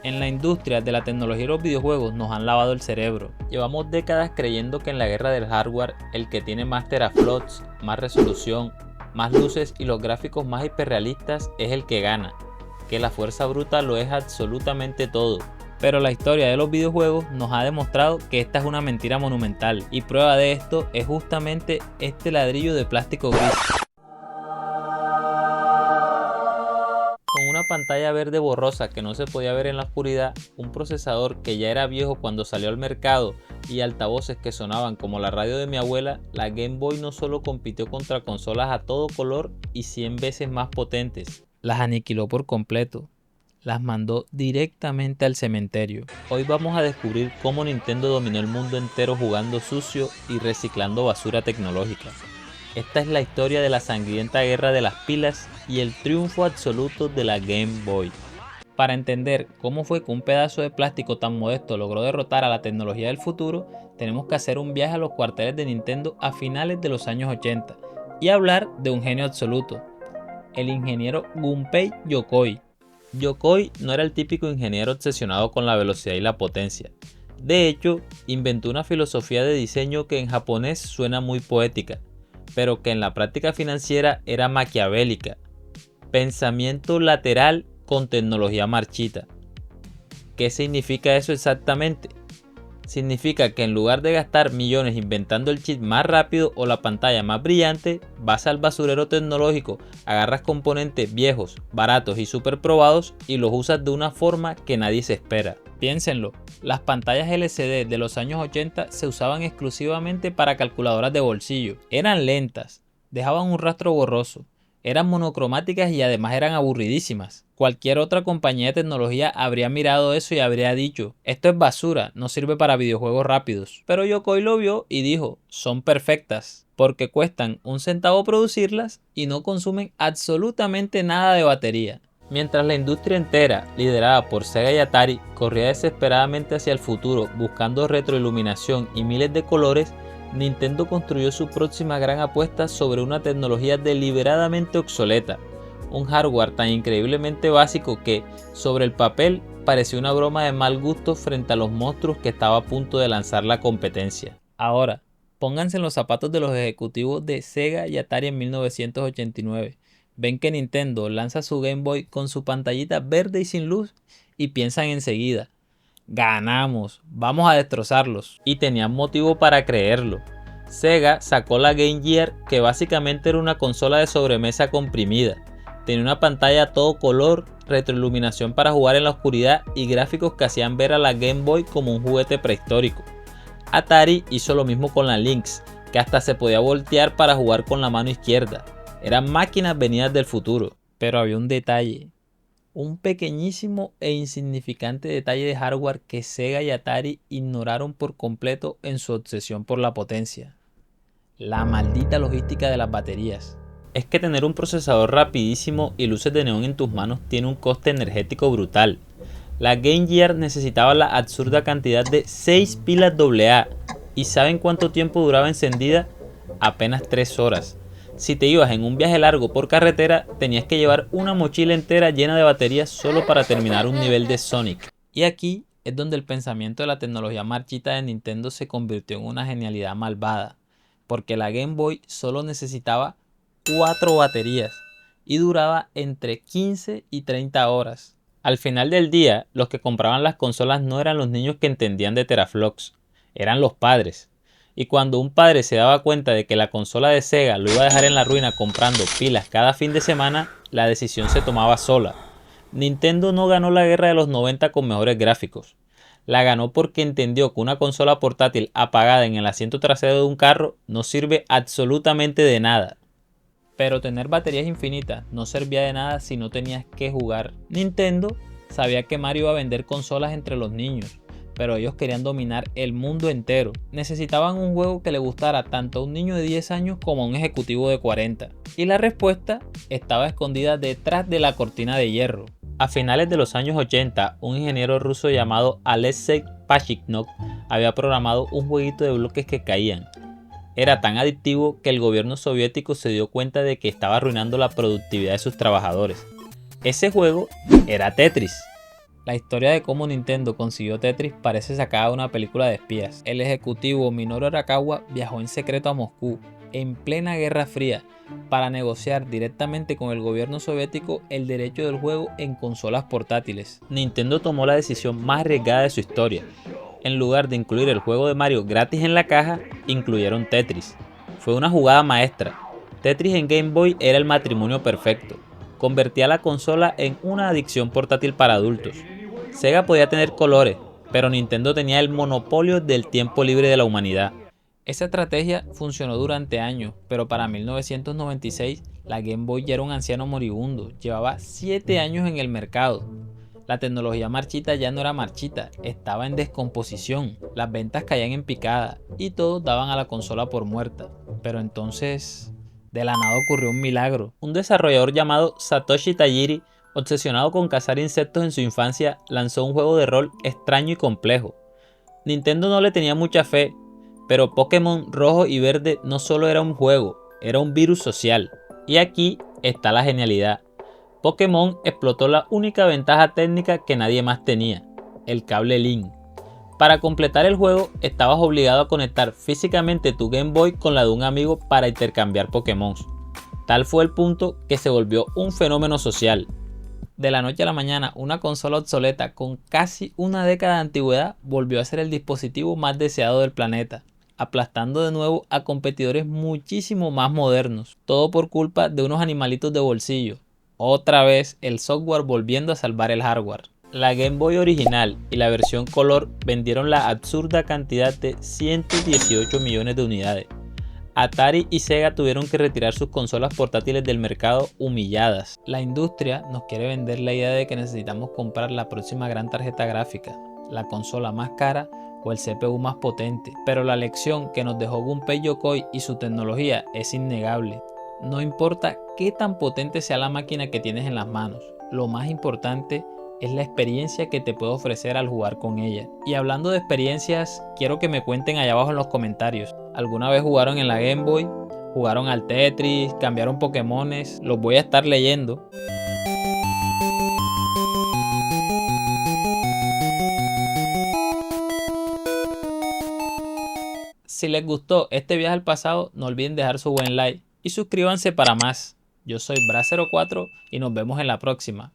En la industria de la tecnología y los videojuegos nos han lavado el cerebro. Llevamos décadas creyendo que en la guerra del hardware, el que tiene más teraflops, más resolución, más luces y los gráficos más hiperrealistas es el que gana, que la fuerza bruta lo es absolutamente todo. Pero la historia de los videojuegos nos ha demostrado que esta es una mentira monumental, y prueba de esto es justamente este ladrillo de plástico gris. Con una pantalla verde borrosa que no se podía ver en la oscuridad, un procesador que ya era viejo cuando salió al mercado y altavoces que sonaban como la radio de mi abuela, la Game Boy no solo compitió contra consolas a todo color y 100 veces más potentes, las aniquiló por completo. Las mandó directamente al cementerio. Hoy vamos a descubrir cómo Nintendo dominó el mundo entero jugando sucio y reciclando basura tecnológica. Esta es la historia de la sangrienta guerra de las pilas y el triunfo absoluto de la Game Boy. Para entender cómo fue que un pedazo de plástico tan modesto logró derrotar a la tecnología del futuro, tenemos que hacer un viaje a los cuarteles de Nintendo a finales de los años 80 y hablar de un genio absoluto, el ingeniero Gunpei Yokoi. Yokoi no era el típico ingeniero obsesionado con la velocidad y la potencia. De hecho, inventó una filosofía de diseño que en japonés suena muy poética, pero que en la práctica financiera era maquiavélica. Pensamiento lateral con tecnología marchita. ¿Qué significa eso exactamente? Significa que en lugar de gastar millones inventando el chip más rápido o la pantalla más brillante, vas al basurero tecnológico, agarras componentes viejos, baratos y super probados y los usas de una forma que nadie se espera. Piénsenlo, las pantallas LCD de los años 80 se usaban exclusivamente para calculadoras de bolsillo. Eran lentas, dejaban un rastro borroso, eran monocromáticas y además eran aburridísimas. Cualquier otra compañía de tecnología habría mirado eso y habría dicho, esto es basura, no sirve para videojuegos rápidos. Pero Yokoi lo vio y dijo, son perfectas, porque cuestan un centavo producirlas y no consumen absolutamente nada de batería. Mientras la industria entera, liderada por Sega y Atari, corría desesperadamente hacia el futuro buscando retroiluminación y miles de colores, Nintendo construyó su próxima gran apuesta sobre una tecnología deliberadamente obsoleta, un hardware tan increíblemente básico que, sobre el papel, parecía una broma de mal gusto frente a los monstruos que estaba a punto de lanzar la competencia. Ahora, pónganse en los zapatos de los ejecutivos de Sega y Atari en 1989. Ven que Nintendo lanza su Game Boy con su pantallita verde y sin luz y piensan enseguida, ganamos, vamos a destrozarlos. Y tenían motivo para creerlo. Sega sacó la Game Gear, que básicamente era una consola de sobremesa comprimida. Tenía una pantalla a todo color, retroiluminación para jugar en la oscuridad y gráficos que hacían ver a la Game Boy como un juguete prehistórico. Atari hizo lo mismo con la Lynx, que hasta se podía voltear para jugar con la mano izquierda. Eran máquinas venidas del futuro. Pero había un detalle. Un pequeñísimo e insignificante detalle de hardware que Sega y Atari ignoraron por completo en su obsesión por la potencia. La maldita logística de las baterías. Es que tener un procesador rapidísimo y luces de neón en tus manos tiene un coste energético brutal. La Game Gear necesitaba la absurda cantidad de 6 pilas AA. ¿Y saben cuánto tiempo duraba encendida? Apenas 3 horas. Si te ibas en un viaje largo por carretera, tenías que llevar una mochila entera llena de baterías solo para terminar un nivel de Sonic. Y aquí es donde el pensamiento de la tecnología marchita de Nintendo se convirtió en una genialidad malvada, porque la Game Boy solo necesitaba 4 baterías y duraba entre 15 y 30 horas. Al final del día, los que compraban las consolas no eran los niños que entendían de teraflops, eran los padres. Y cuando un padre se daba cuenta de que la consola de Sega lo iba a dejar en la ruina comprando pilas cada fin de semana, la decisión se tomaba sola. Nintendo no ganó la guerra de los 90 con mejores gráficos. La ganó porque entendió que una consola portátil apagada en el asiento trasero de un carro no sirve absolutamente de nada. Pero tener baterías infinitas no servía de nada si no tenías que jugar. Nintendo sabía que Mario iba a vender consolas entre los niños, pero ellos querían dominar el mundo entero. Necesitaban un juego que le gustara tanto a un niño de 10 años como a un ejecutivo de 40. Y la respuesta estaba escondida detrás de la cortina de hierro. A finales de los años 80, un ingeniero ruso llamado Alexei Pashiknov había programado un jueguito de bloques que caían. Era tan adictivo que el gobierno soviético se dio cuenta de que estaba arruinando la productividad de sus trabajadores. Ese juego era Tetris. La historia de cómo Nintendo consiguió Tetris parece sacada de una película de espías. El ejecutivo Minoru Arakawa viajó en secreto a Moscú, en plena Guerra Fría, para negociar directamente con el gobierno soviético el derecho del juego en consolas portátiles. Nintendo tomó la decisión más arriesgada de su historia. En lugar de incluir el juego de Mario gratis en la caja, incluyeron Tetris. Fue una jugada maestra. Tetris en Game Boy era el matrimonio perfecto. Convertía la consola en una adicción portátil para adultos. Sega podía tener colores, pero Nintendo tenía el monopolio del tiempo libre de la humanidad. Esa estrategia funcionó durante años, pero para 1996 la Game Boy ya era un anciano moribundo, llevaba 7 años en el mercado. La tecnología marchita ya no era marchita, estaba en descomposición, las ventas caían en picada y todos daban a la consola por muerta. Pero entonces, de la nada ocurrió un milagro. Un desarrollador llamado Satoshi Tajiri, obsesionado con cazar insectos en su infancia, lanzó un juego de rol extraño y complejo. Nintendo no le tenía mucha fe, pero Pokémon Rojo y Verde no solo era un juego, era un virus social. Y aquí está la genialidad. Pokémon explotó la única ventaja técnica que nadie más tenía, el cable Link. Para completar el juego, estabas obligado a conectar físicamente tu Game Boy con la de un amigo para intercambiar Pokémon. Tal fue el punto que se volvió un fenómeno social. De la noche a la mañana, una consola obsoleta con casi una década de antigüedad volvió a ser el dispositivo más deseado del planeta, aplastando de nuevo a competidores muchísimo más modernos. Todo por culpa de unos animalitos de bolsillo. Otra vez el software volviendo a salvar el hardware. La Game Boy original y la versión color vendieron la absurda cantidad de 118 millones de unidades. Atari y Sega tuvieron que retirar sus consolas portátiles del mercado humilladas. La industria nos quiere vender la idea de que necesitamos comprar la próxima gran tarjeta gráfica, la consola más cara o el CPU más potente. Pero la lección que nos dejó Gunpei Yokoi y su tecnología es innegable. No importa qué tan potente sea la máquina que tienes en las manos, lo más importante es la experiencia que te puede ofrecer al jugar con ella. Y hablando de experiencias, quiero que me cuenten allá abajo en los comentarios. ¿Alguna vez jugaron en la Game Boy? ¿Jugaron al Tetris? ¿Cambiaron Pokémones? Los voy a estar leyendo. Si les gustó este viaje al pasado, no olviden dejar su buen like y suscríbanse para más. Yo soy Bra04 y nos vemos en la próxima.